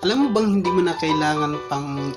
Alam mo bang hindi mo na kailangan pang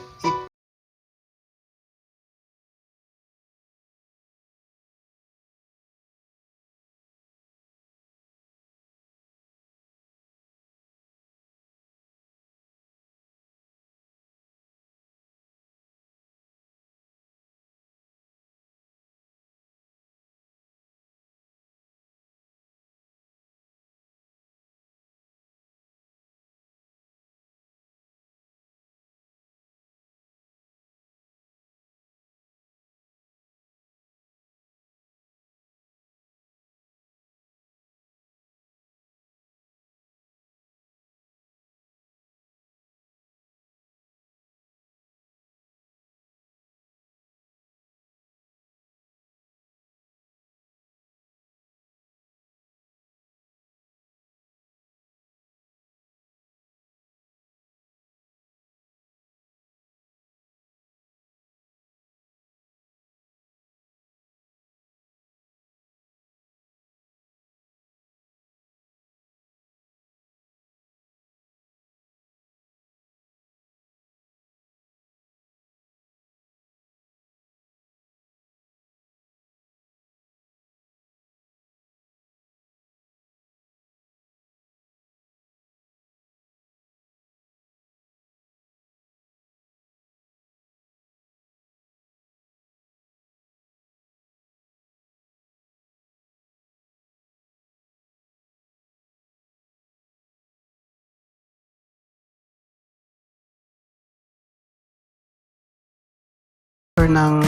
ng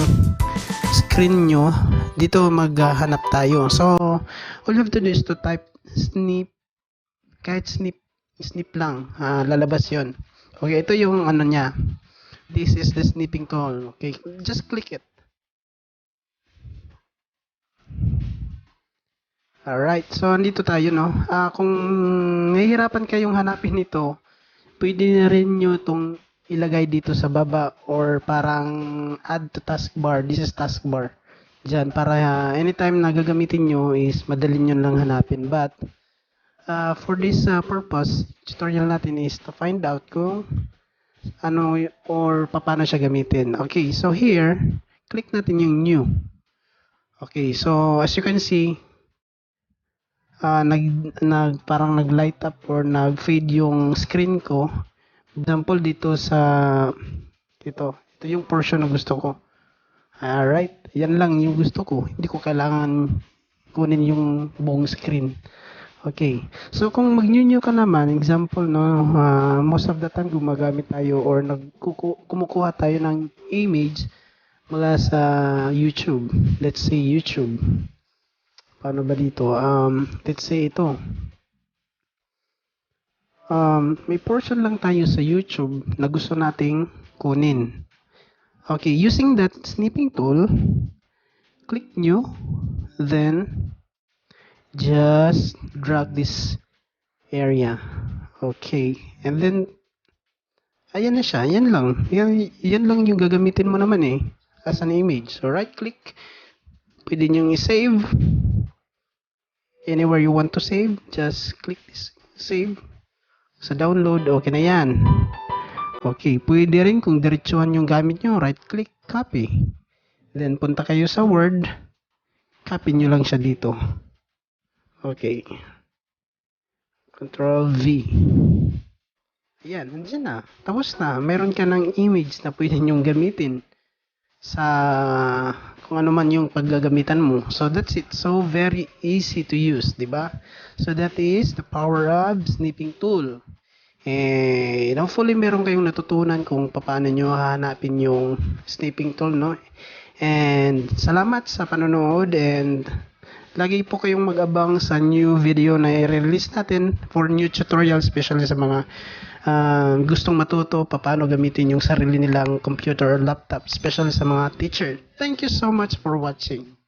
screen nyo, dito maghahanap tayo. So, all you have to do is to type snip, kahit snip lang, lalabas yon. Okay, ito yung ano niya. This is the snipping tool. Okay, just click it. Alright, so andito tayo, no? Kung nahihirapan kayong hanapin ito, pwede na rin nyo itong ilagay dito sa baba or parang add to taskbar. This is taskbar. Diyan, para anytime na gagamitin nyo is madali nyo lang hanapin. But, for this purpose, tutorial natin is to find out kung ano or paano siya gamitin. Okay, so here, click natin yung new. Okay, so as you can see, parang nag-light up or nag-fade yung screen ko. Example dito sa ito yung portion na gusto ko. Alright, yan lang yung gusto ko. Hindi ko kailangan kunin yung buong screen. Okay, so kung mag-new ka naman, example, no, most of the time gumagamit tayo or kumukuha tayo ng image mula sa YouTube. Let's say YouTube. Paano ba dito? Let's say ito. May portion lang tayo sa YouTube na gusto nating kunin. Okay, using that snipping tool, click new, then just drag this area. Okay, and then ayan na siya, yan lang. Yan lang yung gagamitin mo naman as an image. So right click, pwede nyo i-save. Anywhere you want to save, just click this save. Sa download, okay na yan. Okay, pwede rin kung diretsuhan yung gamit nyo, right click, copy. Then punta kayo sa Word, copy nyo lang siya dito. Okay. Control V. Ayan, nandiyan na. Tapos na, meron ka ng image na pwede nyong gamitin sa kung ano man yung paggagamitan mo. So that's it. So very easy to use, di ba? So that is the power of snipping tool. And hopefully meron kayong natutunan kung paano nyo hahanapin yung snipping tool, no? And salamat sa panonood, and lagi po kayong mag-abang sa new video na i-release natin for new tutorial, especially sa mga gustong matuto paano gamitin yung sarili nilang computer or laptop, especially sa mga teacher. Thank you so much for watching.